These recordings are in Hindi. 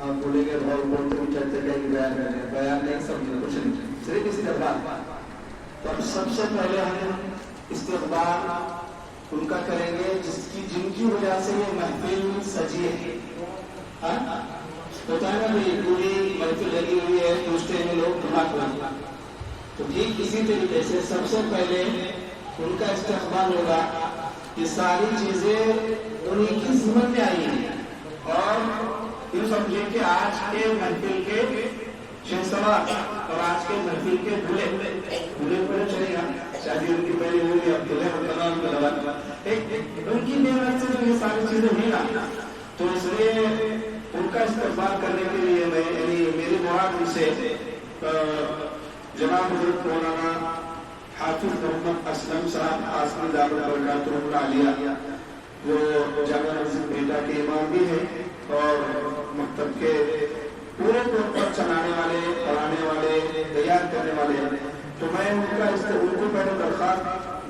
आप बोलेंगे बहुत बोलते भी चलते कहीं बयान नहीं समझे कुछ नहीं सिर्फ किसी का बात। तो अब सबसे पहले हम इस्तेक़बाल उनका करेंगे जिसकी जिनकी वजह से ये महफिल सजी है। होता है ना भाई पूरी महफिल लगी हुई है दूसरे में लोग धुआं तो ठीक इसी तरीके से सबसे पहले उनका इस्तेक़बाल होगा कि सारी चीजें उन्हीं की ज़िम्मे में आई हैं और यूँ समझिए कि आज के महफिल के शहसवार और आज के महफिल के दूल्हे पर चलेगा शादी उनकी पहली हुई अब दूल्हे उनकी मेहनत से जो ये सारी चीजें हुई ना तो इसलिए उनका इस्तेक़बाल करने के लिए मैं यानी मेरी मुराद उनसे जनाब हज़रत मौलाना हाफिज मोहम्मद असलम साहब आसमी दावत बरकातुहुल आलिया वो जामा मस्जिद भेटा के इमाम भी हैं और मकतब के पूरे तौर पर चलाने वाले पढ़ाने वाले तैयार करने वाले तो मैं उनको पहले दरख्वास्त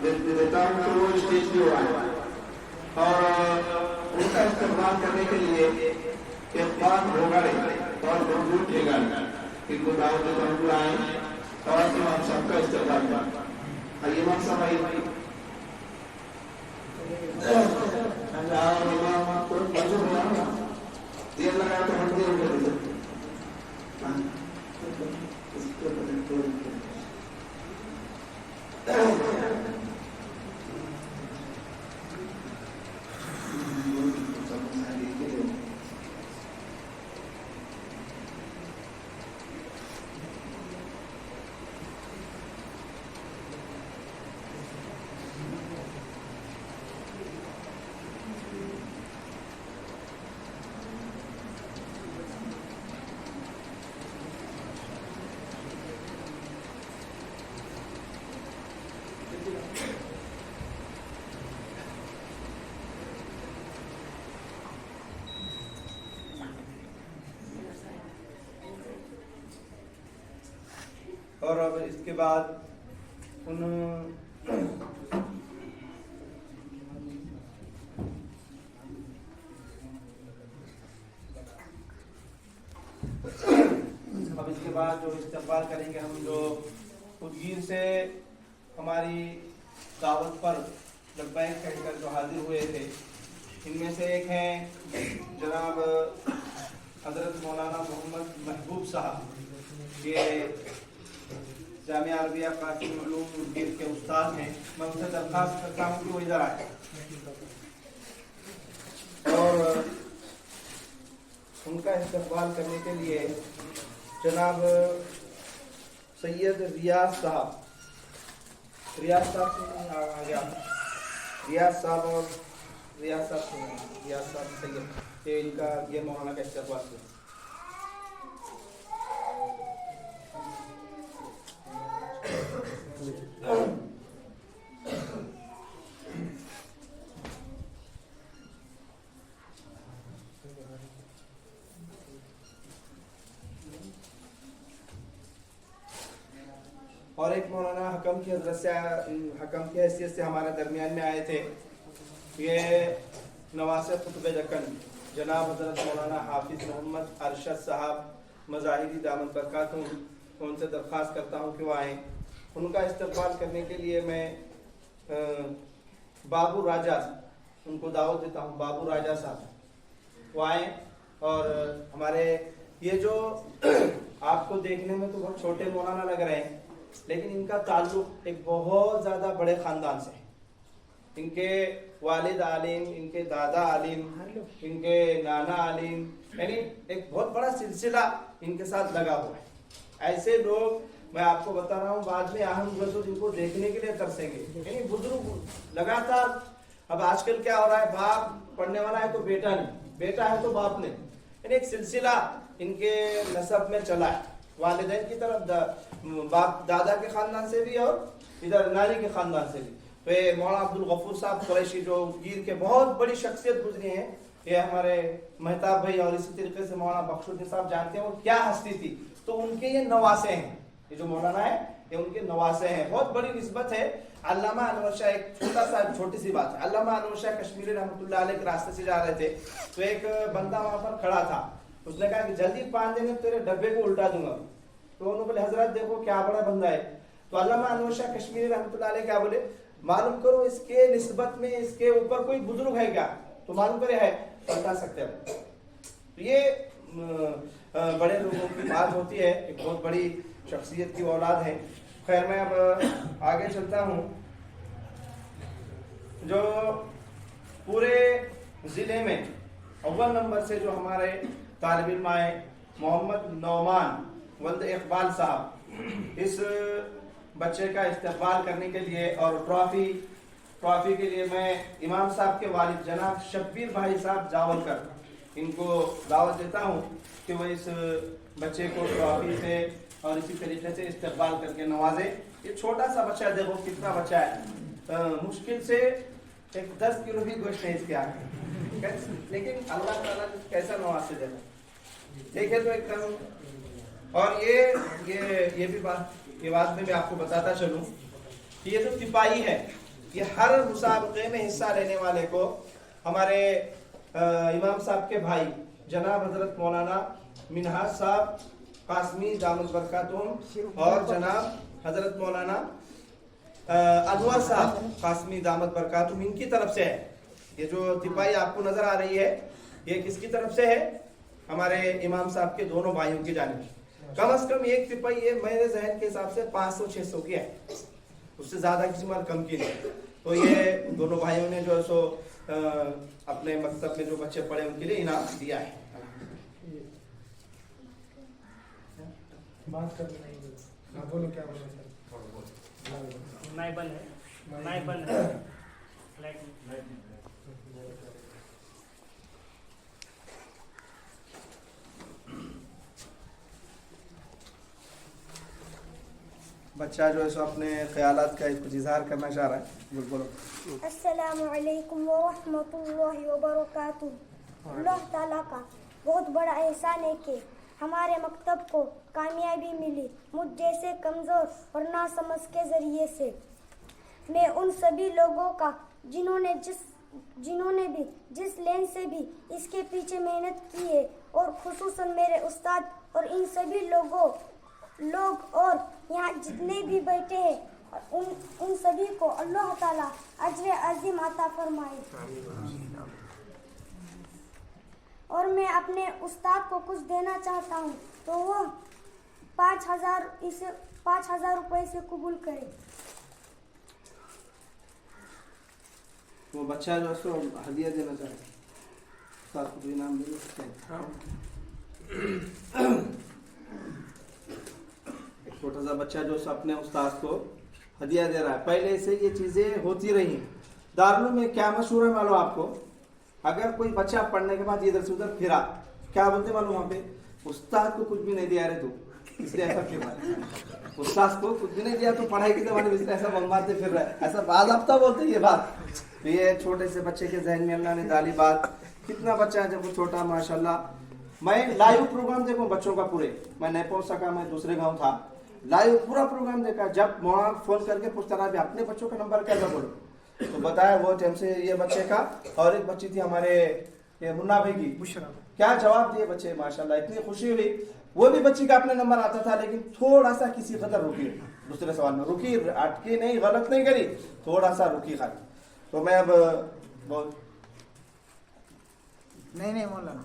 देता हूँ कि वो स्टेज पे आए और उनका इस्तेमाल करने के लिए एक बात होगा और मजबूत रहेगा इनको दावत देता हूँ आए और इमाम साहब का इस्तेमाल करें। इमाम साहब आइए इमाम को मंजूर हुआ देर लगाया तो हम देर कर देते और अब इसके बाद उन अब इसके बाद जो इस्तेक़बाल करेंगे हम जो उदगीर से हमारी दावत पर लब्बैक कहकर जो हाजिर हुए थे इनमें से एक हैं जनाब हज़रत मौलाना मोहम्मद महबूब साहब ये जामिया अरबिया कासिम उलूम उदगीर के उस्ताद हैं। मैं उनसे दरख्वास्त करता हूँ कि वो इधर आए और उनका इस्तेक़बाल करने के लिए जनाब सैयद रियाज साहब से आ गया रियाज साहब सैयद ये इनका ये मौलाना का इस्तेक़बाल किया। और एक मौलाना हकम की हैसियत से हमारे दरमियान में आए थे ये नवासे खुतब दक्कन जनाब हज़रत मौलाना हाफिज मोहम्मद अरशद साहब मज़ाहिरी दामन बरकातुहुम उनसे दरख्वास्त करता हूँ कि वो आएँ। उनका इस्तेक़बाल करने के लिए मैं बाबू राजा उनको दावत देता हूँ। बाबू राजा साहब वो आए और हमारे ये जो आपको देखने में तो बहुत छोटे मौलाना लग रहे हैं लेकिन इनका ताल्लुक एक बहुत ज़्यादा बड़े ख़ानदान से है। इनके वालिद आलिम, इनके दादा आलिम, इनके नाना आलिम, यानी एक बहुत बड़ा सिलसिला इनके साथ लगा हुआ है। ऐसे लोग मैं आपको बता रहा हूँ बाद में अहम हुए इनको देखने के लिए तरसेंगे, यानी बुजुर्ग लगातार। अब आजकल क्या हो रहा है, बाप पढ़ने वाला है तो बेटा नहीं, बेटा है तो बाप नहीं, यानी एक सिलसिला इनके नसब में चला है। वालिदैन की तरफ बाप दादा के खानदान से भी और इधर नानी के खानदान से भी। तो ये मौलाना अब्दुल गफूर साहब कुरैशी जो गिर के बहुत बड़ी शख्सियत गुजरी हैं, ये हमारे मेहताब भाई और इसी तरीके से मौलाना बख्शुद्दीन साहब जानते हैं वो क्या हस्ती थी। तो उनके ये नवासे हैं, ये जो मौलाना है ये उनके नवासे हैं, बहुत बड़ी निस्बत है। अल्लामा अनवर शाह, एक छोटी सी बात है, अल्लामा अनवर शाह कश्मीरी रहमतुल्लाह अलैह के रास्ते से जा रहे थे तो एक बंदा वहां पर खड़ा था, तो उसने कहा कि जल्दी 5 दिन में तेरे डब्बे को उल्टा दूंगा। तो उन्होंने बोले हजरत देखो क्या बड़ा बंदा है। तो अल्लामा अनवर शाह कश्मीरी रहमतुल्लाह अलैह क्या बोले, मालूम करो इसके निस्बत में इसके ऊपर कोई बुजुर्ग है क्या, तो मालूम करे है, बता सकते हैं। तो ये बड़े लोगों की बात होती है, एक बहुत बड़ी शख्सियत की औलाद है। खैर मैं अब आगे चलता हूँ। जो पूरे जिले में अव्वल नंबर से जो हमारे तालिब इल्म आए मोहम्मद नौमान वल्द इकबाल साहब, इस बच्चे का इस्तकबाल करने के लिए और ट्रॉफी के लिए मैं इमाम साहब के वालिद जनाब शब्बीर भाई साहब जावलकर इनको दावत देता हूँ कि वह इस बच्चे को ट्रॉफी से और इसी तरीके से इस्तकबाल करके नवाजे। ये छोटा सा बच्चा है, देखो कितना बच्चा है, मुश्किल से एक 10 किलो भी गोश्त है इसके आगे, लेकिन अल्लाह ताला कैसा नवाज से देना देखे तो एकदम। और ये भी बात में मैं आपको बताता चलूं कि ये जो तिपाही है, ये हर मुसाबके में हिस्सा लेने वाले को हमारे इमाम साहब के भाई जनाब हजरत मौलाना मिनहाज साहब कासमी दामद बरकातुहुम और जनाब हजरत मौलाना अनवर साहब कासमी दामद बरकातुहुम, इनकी तरफ से है। ये जो तिपाही आपको नजर आ रही है, ये किसकी तरफ से है? हमारे इमाम साहब के दोनों भाइयों की जानिब। कम से कम एक तिपाही ये मेरे जहन के हिसाब से 500-600 की है, उससे ज्यादा किसी माल कम की नहीं। तो ये दोनों भाइयों ने जो है सो अपने मकतब में जो बच्चे पढ़े उनके लिए इनाम दिया है। बात कर नहीं बोलो क्या बोलो सर। नाइबल है बच्चा जो है सो अपने ख्यालात का कुछ इजहार करना चाह रहा है, बोलो। अस्सलामु अलैकुम व रहमतुल्लाहि व बरकातुहू। अल्लाह ताला का बहुत बड़ा एहसान है कि हमारे मकतब को कामयाबी मिली मुझ जैसे कमज़ोर और नासमझ के ज़रिए से। मैं उन सभी लोगों का जिन्होंने भी जिस लेन से भी इसके पीछे मेहनत की है, और खुसूसन मेरे उस्ताद और इन सभी लोग और यहाँ जितने भी बैठे हैं उन सभी को अल्लाह ताला अजर अज़ीम अता फरमाए। और मैं अपने उस्ताद को कुछ देना चाहता हूँ, तो वो 5,000 रुपए से कबूल करे। वो बच्चा जो है सो हदिया देना चाहे, उस्ताद को इनाम दे सकते हैं। एक छोटा सा बच्चा जो अपने उस्ताद को हदिया दे रहा है। पहले से ये चीजें होती रही। दारुल में क्या मशहूर है मालूम आपको? अगर कोई बच्चा पढ़ने के बाद इधर से उधर फिरा, क्या बोलते मालूम वहां पे? उस्ताद को कुछ भी नहीं दिया रे तू, इसलिए ऐसा फिर रहा है। उस्ताद को कुछ भी नहीं दिया तो पढ़ाई के जमाने में इसलिए ऐसा बम्बाते फिर रहा है, ऐसा बाज़ाब्ता बोलते ये बात। तो ये छोटे से बच्चे के जहन में अल्लाह ने डाली बात। कितना बच्चा है जब वो छोटा, माशाल्लाह। मैं लाइव प्रोग्राम देखूं बच्चों का पूरे, मैं नहीं पहुंच सका, मैं दूसरे गाँव था, लाइव पूरा प्रोग्राम देखा। जब वहाँ फोन करके पूछता रहा अपने बच्चों का नंबर कैसा बोलो, तो बताया वो टाइम से ये बच्चे का, और एक बच्ची थी हमारे ये मुन्ना भाई की, क्या जवाब दिए बच्चे, माशाल्लाह इतनी खुशी हुई। वो भी बच्ची का अपने नंबर आता था, लेकिन थोड़ा सा किसी कदर रुकी, दूसरे सवाल में रुकी, अटकी नहीं, गलत नहीं करी, थोड़ा सा रुकी खाली। तो मैं अब बहुत नहीं मौलाना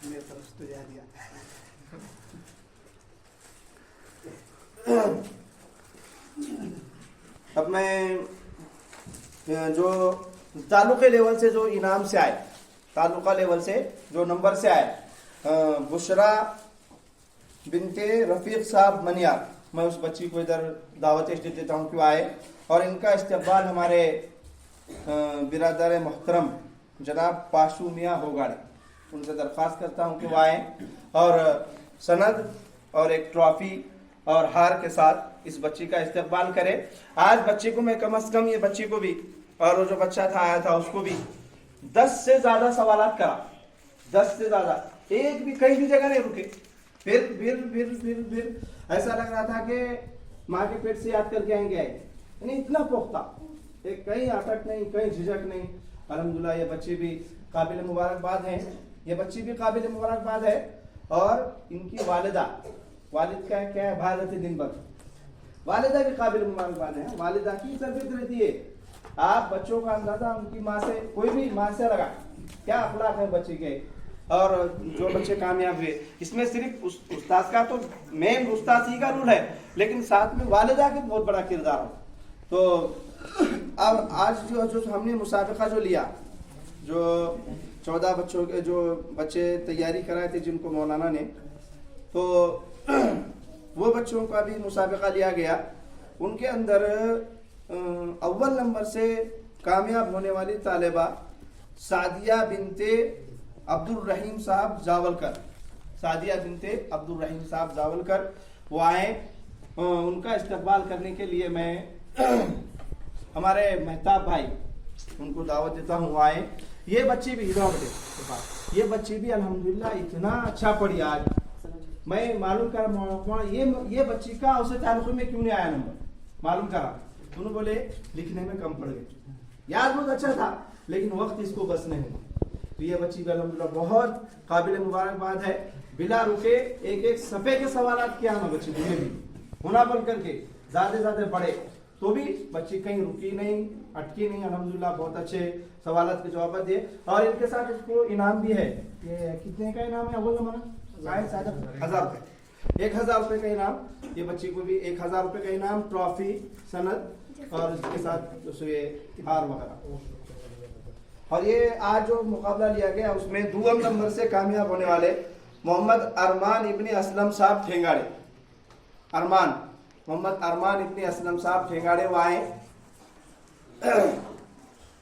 मेरे तरफ से तो जा दिया। अब मैं जो तालुके लेवल से जो इनाम से आए, तालुका लेवल से जो नंबर से आए, बुशरा बिनते रफीक साहब मनियार, मैं उस बच्ची को इधर दावत इसलिए देता हूँ क्यों आए, और इनका इस्तकबाल हमारे बिरादर मोहतरम जनाब पाशू मियाँ होगाड़े, उनसे दरख्वास्त करता हूँ कि वो आए और सनद और एक ट्रॉफी और हार के साथ इस बच्ची का इस्तकबाल करे। आज बच्ची को मैं कम से कम, ये बच्ची को भी और वो जो बच्चा था आया था उसको भी 10 से ज्यादा सवालात करा, 10 से ज्यादा, एक भी कहीं भी जगह नहीं रुके। फिर ऐसा लग रहा था कि माँ के पेट से याद करके आएंगे, यानी इतना पुख्ता, एक कहीं अटक नहीं, कहीं झिझक नहीं। अल्हम्दुलिल्लाह ये बच्ची भी काबिल मुबारकबाद हैं, ये बच्ची भी काबिल मुबारकबाद है। और इनकी वालिदा, वालिद का क्या है, भारत दिन भर, वालिदा भी काबिल मुबारकबाद है। वालिदा की तरबियत रहती है, आप बच्चों का अंदाजा उनकी माँ से, कोई भी माँ से लगा क्या अखलाक है बच्चे के, और जो बच्चे कामयाब हुए। इसमें सिर्फ उस्ताद का तो मेन उस्ताद ही का रूल है, लेकिन साथ में वालिदा का बहुत बड़ा किरदार हो। तो अब आज जो हमने मुसाबिका जो लिया, जो 14 बच्चों के जो बच्चे तैयारी कराए थे जिनको मौलाना ने, तो वो बच्चों का भी मुसाबिका लिया गया। उनके अंदर अव्वल नंबर से कामयाब होने वाली तालिबा सादिया बिनते अब्दुल रहीम साहब जावलकर, सादिया बिनते अब्दुल रहीम साहब जावलकर वो आए। उनका इस्तकबाल करने के लिए मैं हमारे मेहताब भाई उनको दावत देता हूँ, आए। ये बच्ची भी ये बच्ची भी अल्हम्दुलिल्लाह इतना अच्छा पढ़ी। आज मैं मालूम करा ये बच्ची का उससे ताल्लुक़ में क्यों नहीं आया नंबर, मालूम करा तो उन्होंने बोले लिखने में कम पड़ गए, याद बहुत अच्छा था लेकिन वक्त इसको बस नहीं हुआ। तो ये बच्ची भी अल्हम्दुलिल्लाह बहुत काबिल मुबारकबाद है। बिला रुके एक एक सफ़े के सवालात किया हमें बच्ची ने भी होना बन करके ज़्यादा पढ़े, तो भी बच्ची कहीं रुकी नहीं, अटकी नहीं, अल्हम्दुलिल्लाह बहुत अच्छे सवालात के जवाब दिए। और इनके साथ इसको इनाम भी है। ये कितने का इनाम है अव्वल नंबर? 1000 रुपये, 1000 रुपये का इनाम। ये बच्ची को भी 1000 रुपये का इनाम, ट्रॉफी, सनद और इसके साथ हार वगैरह। और ये आज जो मुकाबला लिया गया उसमें दूसरे नंबर से कामयाब होने वाले मोहम्मद अरमान इब्ने असलम साहब ठेंगाड़े, मोहम्मद अरमान इब्ने असलम साहब ठेंगाड़े वो आए।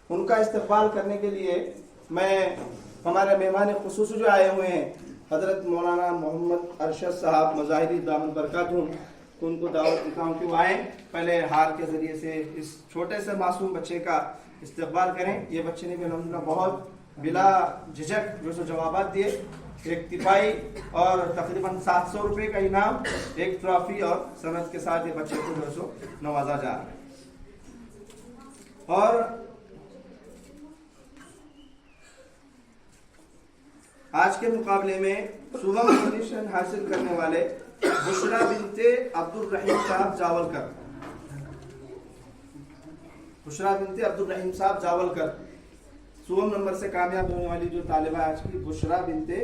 उनका इस्तकबाल करने के लिए मैं हमारे मेहमान खुसूस जो आए हुए हैं हजरत मौलाना मोहम्मद अरशद साहब मज़ाहिरी दामन बरकातहू, उनको दावत देता हूँ कि वो आए, पहले हार के ज़रिए से इस छोटे से मासूम बच्चे का इस्तकबाल करें। ये बच्चे ने भी अल्हम्दुलिल्लाह बहुत बिला झिझक जो जवाबात दिए। एक तिपाई और तकरीबन 700 रुपये का इनाम, एक ट्रॉफी और सनद के साथ ये बच्चे को जो नवाजा जा रहा है। और आज के मुकाबले में सुवर्ण पोजीशन हासिल करने वाले बुशरा बिनते अब्दुल रहीम साहब जावलकर, बुशरा बिनते अब्दुल रहीम साहब जावलकर सुवर्ण नंबर से कामयाब होने वाली जो तालिबा आज की बुशरा बिनते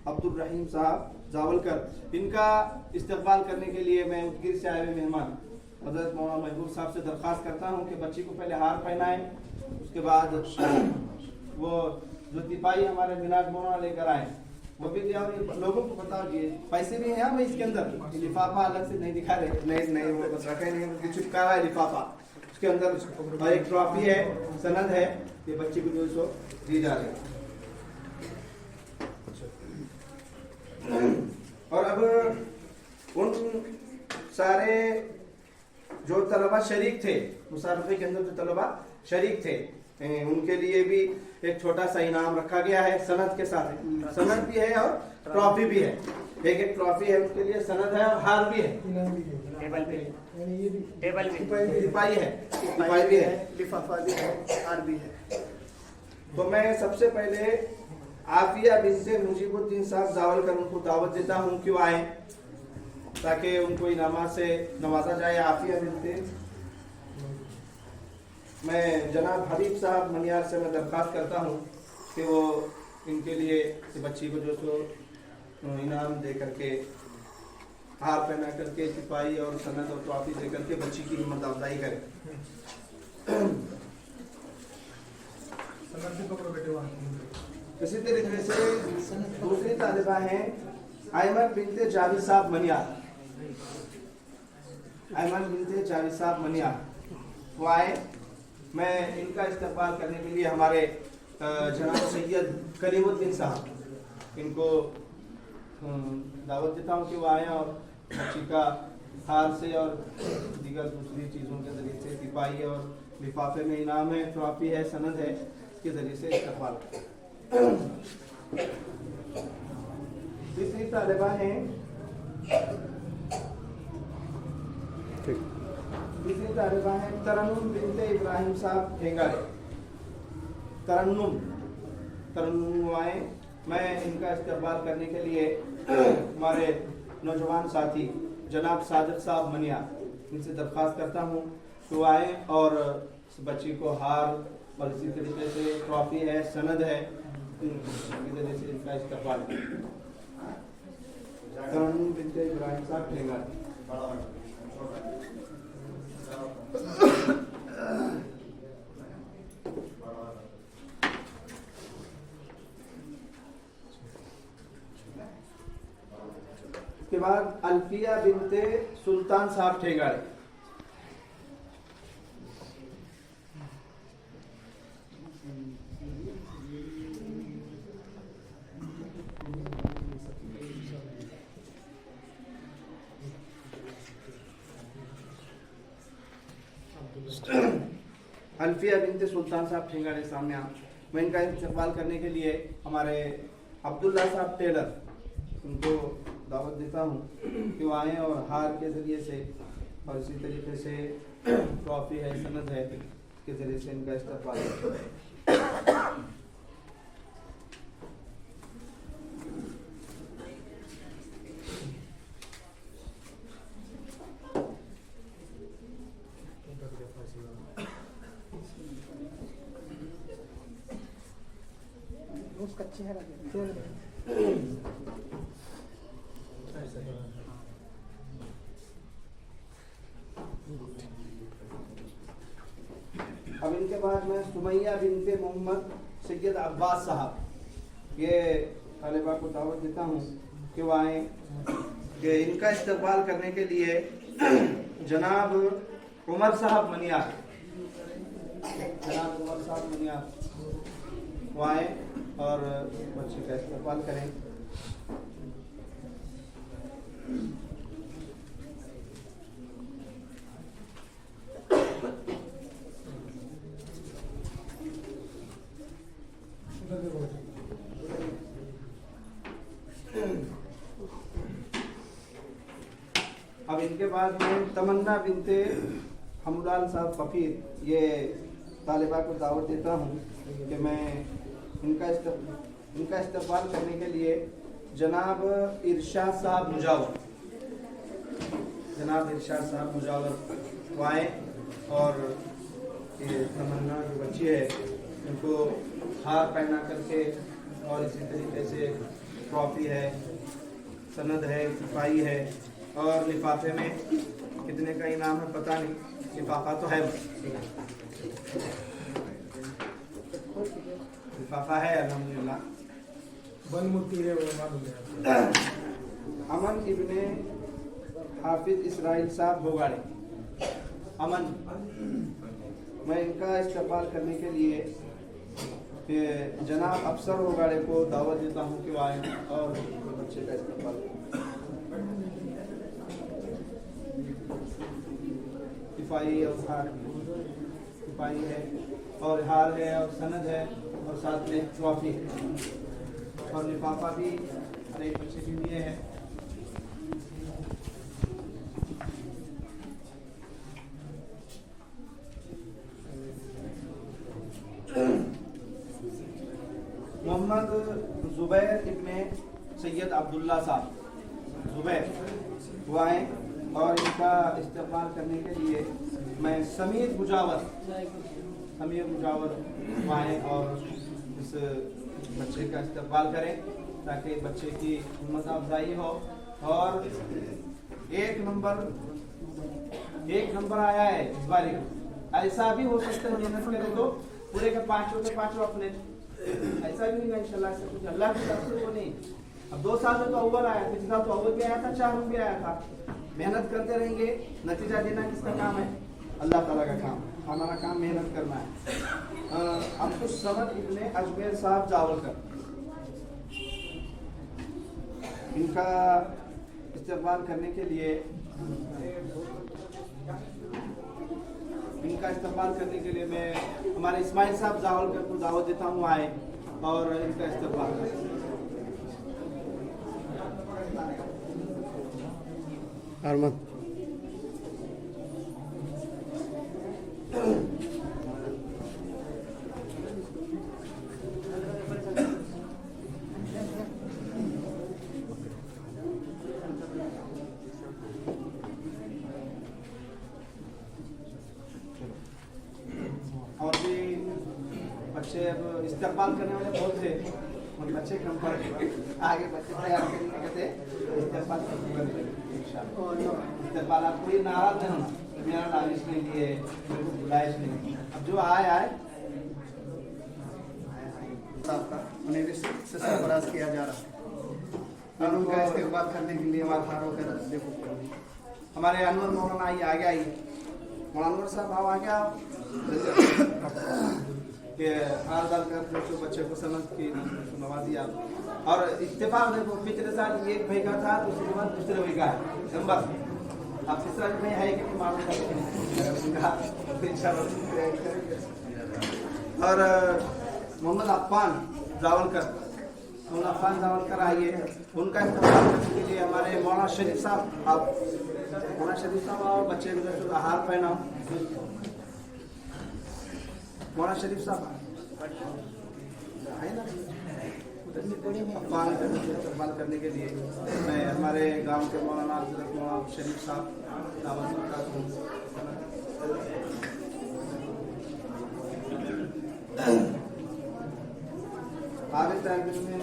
अब्दुल रहीम साहब जावलकर, इनका इस्तकबाल करने के लिए मैं उदगिर से आए हुए मेहमान हजरत मौलाना महबूब साहब से दरख्वास्त करता हूँ कि बच्ची को पहले हार पहनाएं, उसके बाद वो जो तिपाही हमारे मिनाज मौलाना लेकर आए वो भी दिया। लोगों को बताओ जी पैसे भी हैं भाई इसके अंदर, लिफाफा अलग से नहीं दिखा रहे, नहीं वो बस रखे नहीं, चिपका है लिफाफा उसके अंदर, और एक ट्रॉफी है, सनद है, ये बच्ची को 200 दी जा रही है। और अब उन सारे जो तलबा शरीक थे मुसाफिर के अंदर, जो तलबा शरीक थे उनके लिए भी एक छोटा सा इनाम रखा गया है सनद के साथ, सनद भी है और ट्रॉफी भी है। एक ट्रॉफी है उनके लिए, सनद है और हार भी है, टेबल भी तिपाई है, तिपाई भी है, लिफाफा भी है, हार भी है। तो मैं सबसे पहले आफिया बिनते मुजीबुद्दीन साहब जावलकर उनको दावत देता हूँ कि वो आए ताकि उनको इनामात से नवाजा जाए। आफिया बिनते, मैं जनाब हबीब साहब मनियार से मैं दरख्वास्त करता हूँ कि वो इनके लिए बच्ची को जो सो इनाम दे करके, हार पहना करके, सिपाही और सनद और ट्रॉफी दे करके बच्ची की हिम्मत अफजाई करें। इसी तरीके से दूसरी तालिबा हैं आयमन बिनते जावेद साहब मनियार, आयमन बिनते जावेद साहब मनियार वो आए। मैं इनका इस्तकबाल करने के लिए हमारे जनाब सैयद कलीमुद्दीन साहब इनको दावत देता हूँ कि वो आए और बच्ची का हार से और दीगर दूसरी चीज़ों के ज़रिए से, तिपाही और लिफाफे में इनाम है, ट्रॉफी है, सनद है, इसके ज़रिए से इस्तकबाल। तीसरी तालिबा हैं, तीसरी तालिबा है तरन्नुम बिनते इब्राहिम साहब ठेंगाड़े, तरन्नुम आए। मैं इनका इस्तकबाल करने के लिए हमारे नौजवान साथी जनाब सादिक साहब मनिया इनसे दरख्वास्त करता हूँ कि वो आए और इस बच्ची को हार और इसी तरीके से ट्रॉफी है, सनद है, इधर से इनका इस्तकबाल तरन्नुम बिनते इब्राहिम साहब ठेंगा। के बाद अल्फिया बिनते सुल्तान साहब ठेगाड़े। अल्फिया बिनते सुल्तान साहब ठेगाड़े सामने आप। मैं इनका इस्तकबाल करने के लिए हमारे अब्दुल्ला साहब टेलर उनको दावत देता हूँ कि वो आए और हार के ज़रिए से और इसी तरीके से ट्रॉफी है, सनद है, के ज़रिए से इनका इस्तकबाल। कच्चे है अब इनके बाद मैं सुमैया बिनते मोहम्मद सैयद अब्बास साहब, ये तालिबा को दावत देता हूँ कि वो आए, कि इनका इस्तकबाल करने के लिए जनाब उमर साहब मनियार, जनाब उमर साहब मनियार वो आए और बच्चे का इस्तकबाल करें। अब इनके बाद में तमन्ना बिनते हमलाल साहब फकीर, ये तालिबा को दावत देता हूँ कि मैं इनका इस्तकबाल करने के लिए जनाब इरशाद साहब मुजावर, जनाब इरशाद साहब मुजावर वो आए और ये तमन्ना जो बच्ची है उनको हार पहना करके और इसी तरीके से ट्रॉफी है, सनद है, सिपाही है और लिफाफे में कितने का इनाम है पता नहीं, लिफाफा तो है, लिफाफा है अल्हम्दुलिल्लाह। अमन इब्ने हाफिज इसराइल साहब भोगाड़े, अमन, मैं इनका इस्तकबाल करने के लिए जनाब अफसर भोगाड़े को दावत देता हूँ कि वो आए और बच्चे का इस्तकबाल करें। सिपाही और हार, सिपाही है और हार है और सनद है और साथ में ट्रॉफी है और लिफाफा भी हर एक बच्चे के लिए है। मोहम्मद जुबैर इब्ने सैयद अब्दुल्ला साहब, जुबैर वो आए और इनका इस्तकबाल करने के लिए मैं समीर मुजावर आए और इस बच्चे का इस्तकबाल करें ताकि बच्चे की हिम्मत अफजाई हो और एक नंबर आया है इस बार। ऐसा भी हो सकता है मेहनत करे तो पूरे के पाँचों अपने, ऐसा भी नहीं इंशाल्लाह से कुछ अल्लाह की तरफ से तो नहीं। अब 2 साल में तो अव्वल आया, पिछला तो अव्वल भी आया था, 4 में भी आया था। मेहनत करते रहेंगे, नतीजा देना किसका काम है? अल्लाह ताला का काम। हमारा काम मेहनत करना है। अब्दुल समद इब्ने अजमेर साहब जावलकर, इनका इस्तकबाल करने के लिए मैं हमारे इस्माइल साहब जावलकर को दावत देता हूँ आए और इनका इस्तकबाल करें। अरमन बच्चे अब इस्तेमाल करने वाले बहुत थे, और बच्चे कम पड़ गए, आगे बच्चे तैयार करने कहते इस्तेमाल इस्तेमाल। आप कोई नाराज नहीं होना, मेरा नाम इसलिए लिए मेरे को बुलाया इसलिए। अब जो आए उन्हें भी सरफराज किया जा रहा है और उनका इस्तेमाल करने के लिए वहाँ होकर देखो हमारे अनवर मौलाना आगे आई, मौलाना साहब आओ आगे आओ कि हाल चाल कर जो बच्चे को समझ की नवाजी आप। और इत्तेफाक देखो पिछले साल एक भाई का था, दूसरे बाद दूसरे भाई का है नंबर। अब तीसरा भाई है कि मालूम और मोहम्मद अफ़ान जावलकर, मोहम्मद अफ़ान जावलकर आइए, उनका इस्तेमाल करने के लिए हमारे मौलाना शरीफ साहब, आप मौलाना शरीफ साहब आओ, बच्चे को हार पहनाओ, मौलाना शरीफ साहब है ना। अफ़ान का इस्तेमाल करने के लिए मैं हमारे गांव के मौलाना शरीफ साहब दावत करता हूँ। आगे तहरीर में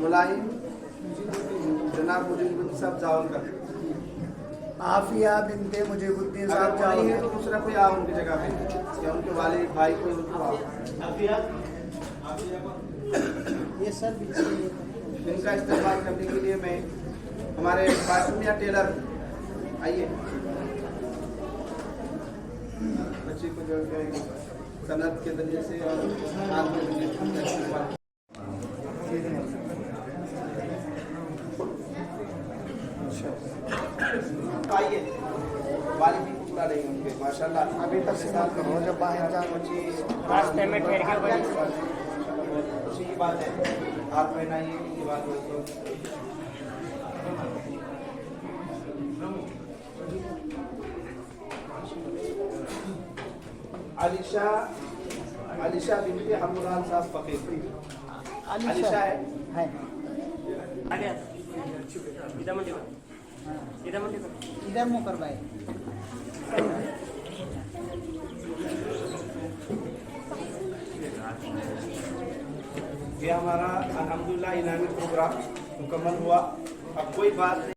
मुलायम जनाब मुजीबुद्दीन साहब जावलकर, आफिया बिनते मुजीबुद्दीन साहब अगर नहीं है तो दूसरा कोई आओ उनकी जगह पे, या उनके वाले भाई कोई उनको आओ। ये सब इनका इस्तेमाल करने के लिए मैं हमारे फातिमिया टेलर आइए, बच्चे को जो सनत के जरिए से और हाथ के जरिए से आइए, वाली भी पूरा रहेंगे उनके माशाल्लाह। अभी तक से बात करो जब बाहर जा रास्ते में ठहर के बड़ी खुशी की बात है, हाथ पहनाइए की बात है। अलीशा बिनते हमरान साहब फकीर, अलीशा है आगे इधर मुंडी इधर मुँह करवाए। ये हमारा अल्हम्दुलिल्लाह इनामी प्रोग्राम मुकम्मल हुआ। अब कोई बात नहीं।